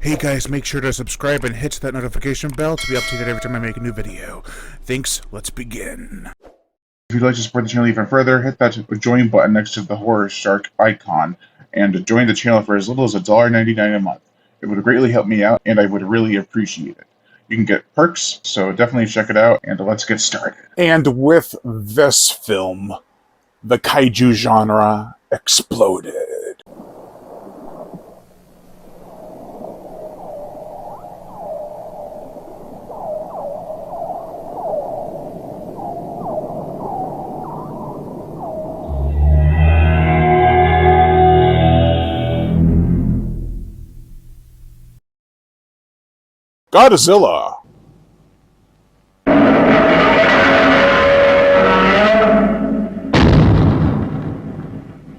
Hey guys, make sure to subscribe and hit that notification bell to be updated every time I make a new video. Thanks, let's begin. If you'd like to support the channel even further, hit that join button next to the horror shark icon and join the channel for as little as $1.99 a month. It would greatly help me out and I would really appreciate it. You can get perks, so definitely check it out and let's get started. And with this film, the kaiju genre exploded. Godzilla.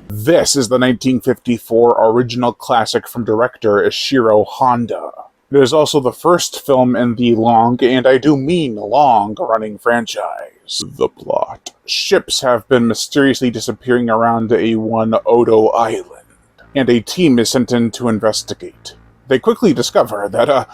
This is the 1954 original classic from director Ishiro Honda. It is also the first film in the long, and I do mean long-running franchise. The plot. Ships have been mysteriously disappearing around a Odo Island, and a team is sent in to investigate. They quickly discover that,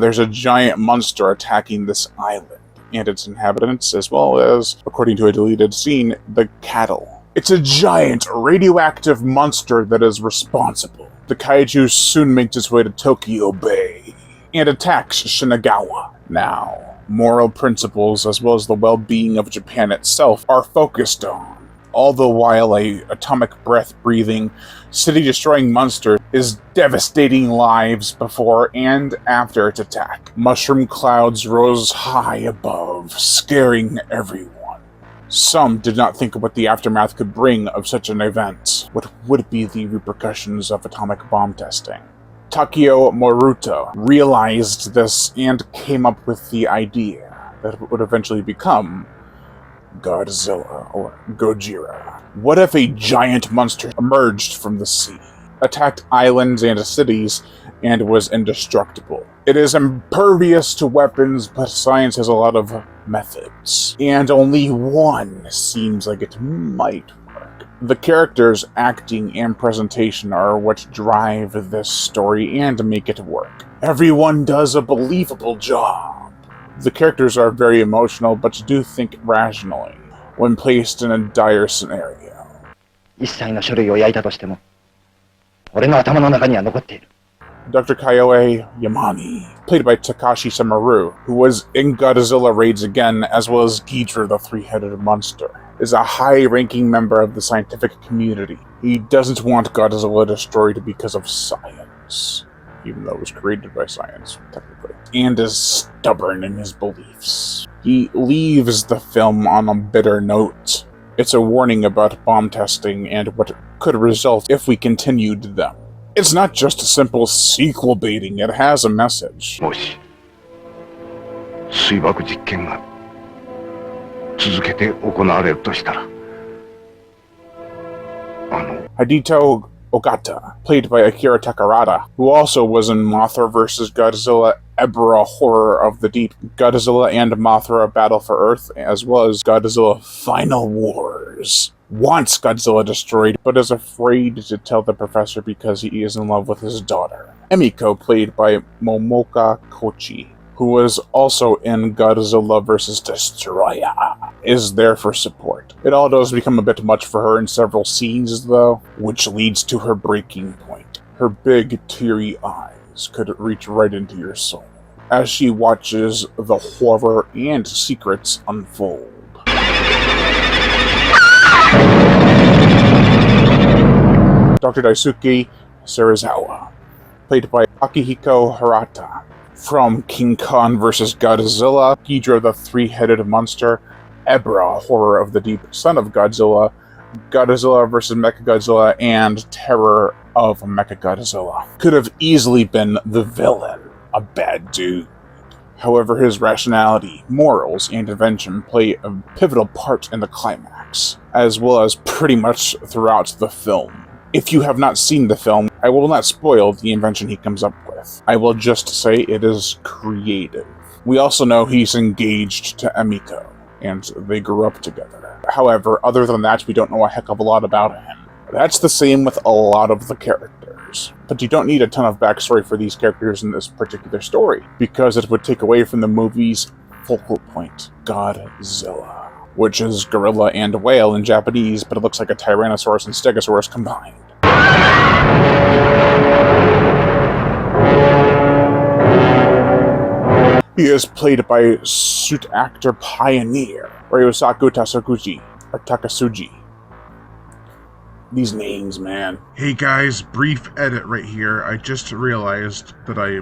there's a giant monster attacking this island and its inhabitants, as well as, according to a deleted scene, the cattle. It's a giant radioactive monster that is responsible. The kaiju soon makes its way to Tokyo Bay and attacks Shinagawa. Now, moral principles as well as the well-being of Japan itself are focused on, all the while a atomic breath-breathing, city-destroying monster is devastating lives before and after its attack. Mushroom clouds rose high above, scaring everyone. Some did not think of what the aftermath could bring of such an event. What would be the repercussions of atomic bomb testing? Takeo Moruta realized this and came up with the idea that it would eventually become Godzilla, or Gojira. What if a giant monster emerged from the sea, attacked islands and cities, and was indestructible? It is impervious to weapons, but science has a lot of methods, and only one seems like it might work. The characters' acting and presentation are what drive this story and make it work. Everyone does a believable job. The characters are very emotional, but do think rationally when placed in a dire scenario. Dr. Kyoei Yamane, played by Takashi Samaru, who was in Godzilla Raids Again, as well as Ghidorah the Three-Headed Monster, is a high-ranking member of the scientific community. He doesn't want Godzilla destroyed because of science, even though it was created by science, technically, and is stubborn in his beliefs. He leaves the film on a bitter note. It's a warning about bomb testing and what could result if we continued them. It's not just a simple sequel baiting, it has a message. Hideo Ogata, played by Akira Takarada, who also was in Mothra vs. Godzilla Ebra Horror of the Deep, Godzilla and Mothra Battle for Earth, as well as Godzilla Final Wars. Wants Godzilla destroyed, but is afraid to tell the professor because he is in love with his daughter. Emiko, played by Momoka Kochi, who was also in Godzilla vs. Destroyer, is there for support. It all does become a bit much for her in several scenes, though, which leads to her breaking point. Her big, teary eyes could reach right into your soul as she watches the horror and secrets unfold. Dr. Daisuke Serizawa, played by Akihiko Hirata, from King Kong vs. Godzilla, Ghidorah the Three-Headed Monster, Ebra, Horror of the Deep, Son of Godzilla, Godzilla vs. Mechagodzilla, and Terror of Mechagodzilla. Could have easily been the villain, a bad dude. However, his rationality, morals, and invention play a pivotal part in the climax, as well as pretty much throughout the film. If you have not seen the film, I will not spoil the invention he comes up with. I will just say it is creative. We also know he's engaged to Emiko, and they grew up together. However, other than that, we don't know a heck of a lot about him. That's the same with a lot of the characters. characters. But you don't need a ton of backstory for these characters in this particular story, because it would take away from the movie's focal point, Godzilla, which is gorilla and whale in Japanese, but it looks like a Tyrannosaurus and Stegosaurus combined. He is played by suit actor pioneer Ryosaku Takasugi. These names, man. Hey guys, brief edit right here. I just realized that I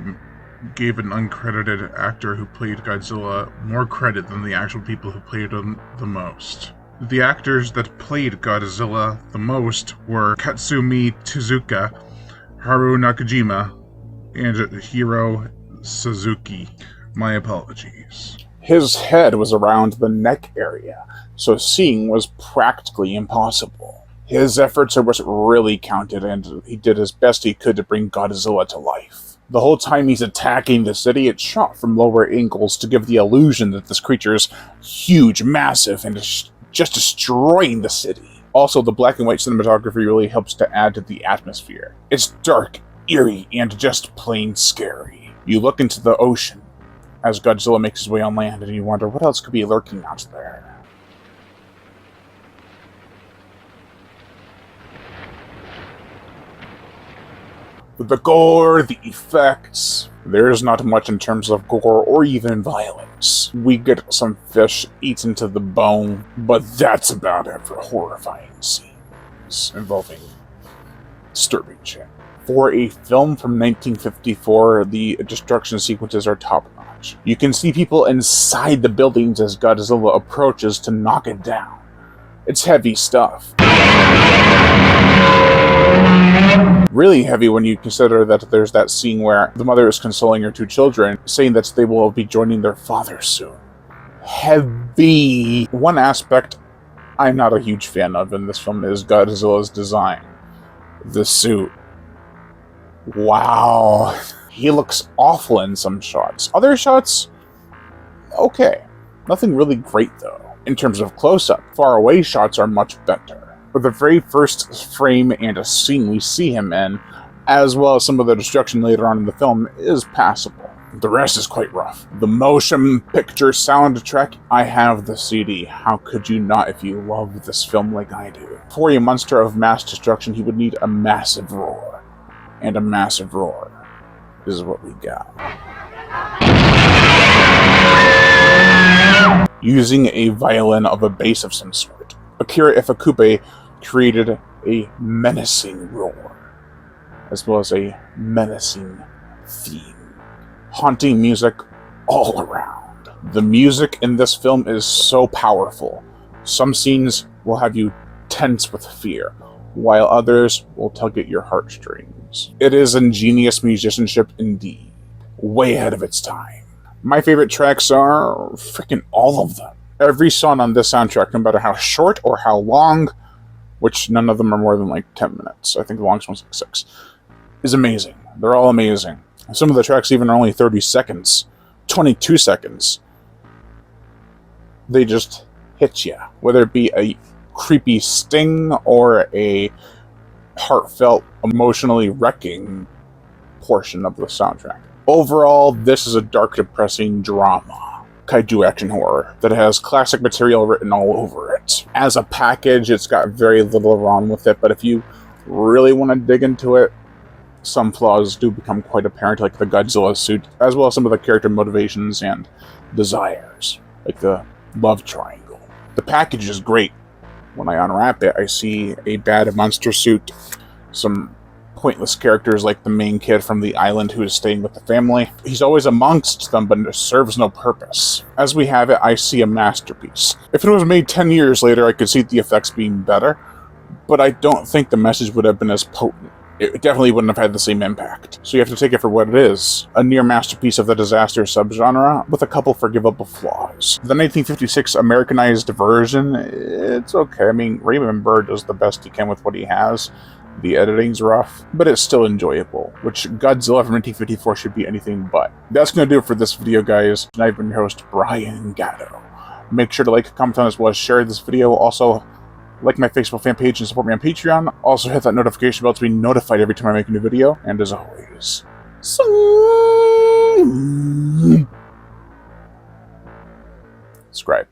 gave an uncredited actor who played Godzilla more credit than the actual people who played him the most. The actors that played Godzilla the most were Katsumi Tezuka, Haru Nakajima, and Hiro Suzuki. My apologies. His head was around the neck area, so seeing was practically impossible. His efforts are what really counted, and he did as best he could to bring Godzilla to life. The whole time he's attacking the city, it's shot from lower angles to give the illusion that this creature is huge, massive, and is just destroying the city. Also, the black and white cinematography really helps to add to the atmosphere. It's dark, eerie, and just plain scary. You look into the ocean as Godzilla makes his way on land, and you wonder what else could be lurking out there. With the gore, the effects, there's not much in terms of gore or even violence. We get some fish eaten to the bone, but that's about it for horrifying scenes involving disturbing shit. For a film from 1954, the destruction sequences are top-notch. You can see people inside the buildings as Godzilla approaches to knock it down. It's heavy stuff. Really heavy when you consider that there's that scene where the mother is consoling her two children, saying that they will be joining their father soon. Heavy. One aspect I'm not a huge fan of in this film is Godzilla's design. The suit. Wow. He looks awful in some shots. Other shots, okay. Nothing really great though. In terms of close-up, far away shots are much better. But the very first frame and a scene we see him in, as well as some of the destruction later on in the film, is passable. The rest is quite rough. The motion picture soundtrack, I have the CD. How could you not if you love this film like I do? For a monster of mass destruction, he would need a massive roar. And a massive roar is what we got. Using a violin of a bass of some sort, Akira Ifukube created a menacing roar, as well as a menacing theme. Haunting music all around. The music in this film is so powerful. Some scenes will have you tense with fear, while others will tug at your heartstrings. It is ingenious musicianship indeed. Way ahead of its time. My favorite tracks are freaking all of them. Every song on this soundtrack, no matter how short or how long, which none of them are more than like 10 minutes, I think the longest one's like 6, is amazing. They're all amazing. Some of the tracks even are only 30 seconds, 22 seconds. They just hit you. Whether it be a creepy sting or a heartfelt, emotionally wrecking portion of the soundtrack. Overall, this is a dark, depressing drama, kaiju action horror, that has classic material written all over it. As a package, it's got very little wrong with it, but if you really want to dig into it, some flaws do become quite apparent, like the Godzilla suit, as well as some of the character motivations and desires, like the love triangle. The package is great. When I unwrap it, I see a bad monster suit, some pointless characters like the main kid from the island who is staying with the family. He's always amongst them, but it serves no purpose. As we have it, I see a masterpiece. If it was made 10 years later, I could see the effects being better, but I don't think the message would have been as potent. It definitely wouldn't have had the same impact. So you have to take it for what it is. A near masterpiece of the disaster subgenre, with a couple forgivable flaws. The 1956 Americanized version, it's okay. I mean, Raymond Burr does the best he can with what he has. The editing's rough, but it's still enjoyable, which Godzilla from 1954 should be anything but. That's going to do it for this video, guys. And I've been your host, Brian Gatto. Make sure to like, comment on, as well as share this video. Also, Like my Facebook fan page and support me on Patreon. Also hit that notification bell to be notified every time I make a new video. And as always, subscribe.